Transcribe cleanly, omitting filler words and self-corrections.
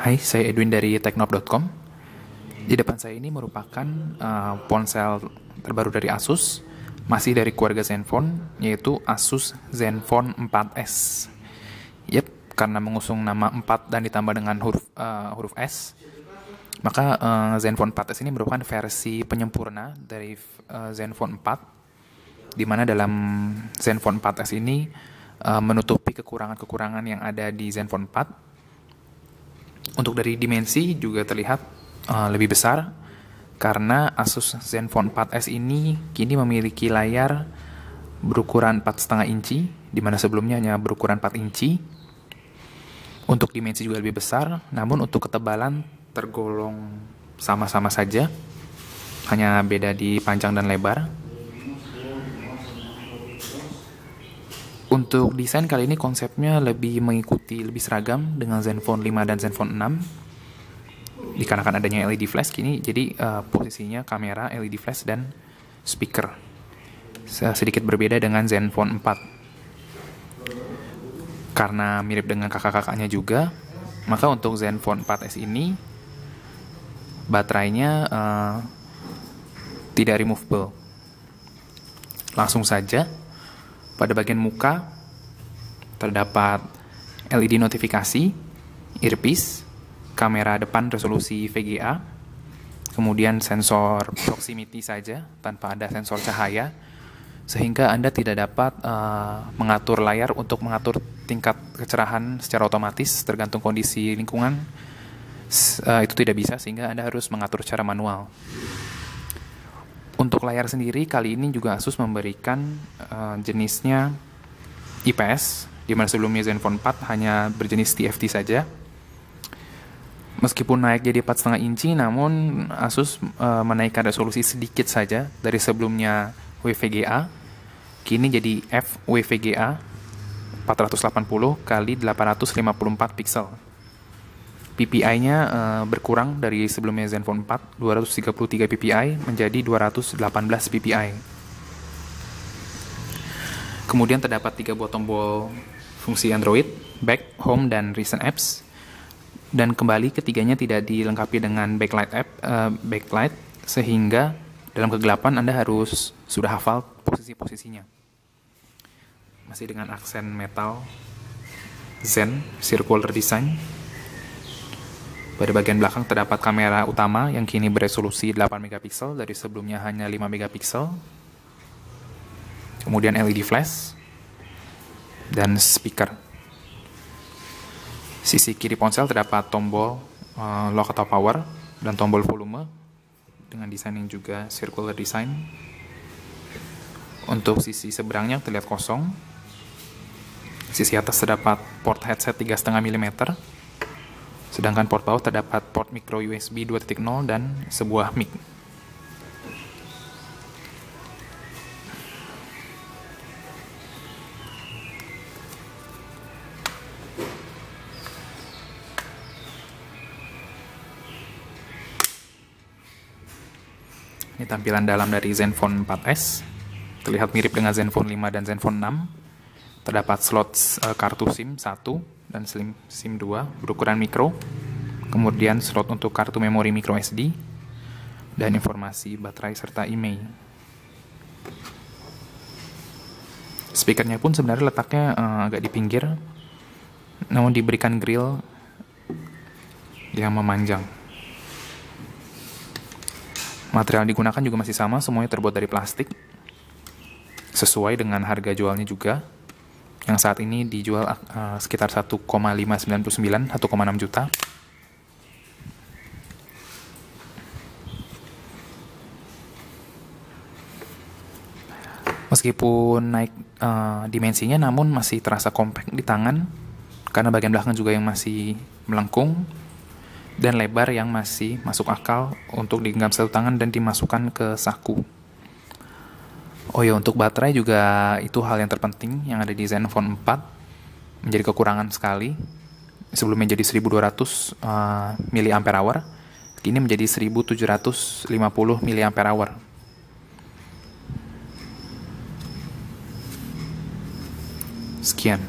Hai, saya Edwin dari teknop.com. Di depan saya ini merupakan ponsel terbaru dari Asus, masih dari keluarga Zenfone, yaitu Asus Zenfone 4S. Yep, karena mengusung nama 4 dan ditambah dengan huruf S, maka Zenfone 4S ini merupakan versi penyempurna dari Zenfone 4, di mana dalam Zenfone 4S ini menutupi kekurangan-kekurangan yang ada di Zenfone 4. Untuk dari dimensi juga terlihat lebih besar, karena Asus Zenfone 4S ini kini memiliki layar berukuran 4,5 inci, di mana sebelumnya hanya berukuran 4 inci. Untuk dimensi juga lebih besar, namun untuk ketebalan tergolong sama-sama saja, hanya beda di panjang dan lebar. Untuk desain kali ini konsepnya lebih seragam dengan Zenfone 5 dan Zenfone 6. Dikarenakan adanya LED flash kini, jadi posisinya kamera, LED flash, dan speaker. Sedikit berbeda dengan Zenfone 4. Karena mirip dengan kakak-kakaknya juga, maka untuk Zenfone 4S ini baterainya tidak removable. Langsung saja, pada bagian muka terdapat LED notifikasi, earpiece, kamera depan resolusi VGA, kemudian sensor proximity saja tanpa ada sensor cahaya, sehingga Anda tidak dapat mengatur layar untuk mengatur tingkat kecerahan secara otomatis tergantung kondisi lingkungan. Itu tidak bisa, sehingga Anda harus mengatur secara manual. Untuk layar sendiri, kali ini juga Asus memberikan jenisnya IPS, di mana sebelumnya Zenfone 4 hanya berjenis TFT saja. Meskipun naik jadi 4,5 inci, namun Asus menaikkan resolusi sedikit saja dari sebelumnya WVGA, kini jadi FWVGA 480 x 854 pixel. PPI-nya berkurang dari sebelumnya Zenfone 4, 233 PPI menjadi 218 PPI. Kemudian terdapat 3 buah tombol fungsi Android, Back, Home, dan Recent Apps. Dan kembali ketiganya tidak dilengkapi dengan backlight, sehingga dalam kegelapan Anda harus sudah hafal posisi-posisinya. Masih dengan aksen metal Zen circular design. Pada bagian belakang terdapat kamera utama yang kini beresolusi 8 megapiksel dari sebelumnya hanya 5 megapiksel. Kemudian LED flash dan speaker. Sisi kiri ponsel terdapat tombol lock atau power dan tombol volume dengan desain yang juga circular design. Untuk sisi seberangnya terlihat kosong. Sisi atas terdapat port headset 3,5 mm. Sedangkan port bawah terdapat port micro USB 2.0 dan sebuah mic. Ini tampilan dalam dari Zenfone 4S. Terlihat mirip dengan Zenfone 5 dan Zenfone 6. Terdapat slot kartu SIM 1 dan SIM 2 berukuran mikro, kemudian slot untuk kartu memori micro SD, dan informasi baterai serta IMEI. Speakernya pun sebenarnya letaknya agak di pinggir, namun diberikan grill yang memanjang. Material yang digunakan juga masih sama, semuanya terbuat dari plastik, sesuai dengan harga jualnya juga, yang saat ini dijual sekitar 1,599, 1,6 juta. Meskipun naik dimensinya, namun masih terasa compact di tangan, karena bagian belakang juga yang masih melengkung, dan lebar yang masih masuk akal untuk digenggam satu tangan dan dimasukkan ke saku. Oh ya, untuk baterai juga itu hal yang terpenting yang ada di Zenfone 4. Menjadi kekurangan sekali. Sebelumnya jadi 1200 mAh, kini menjadi 1750 mAh. Sekian.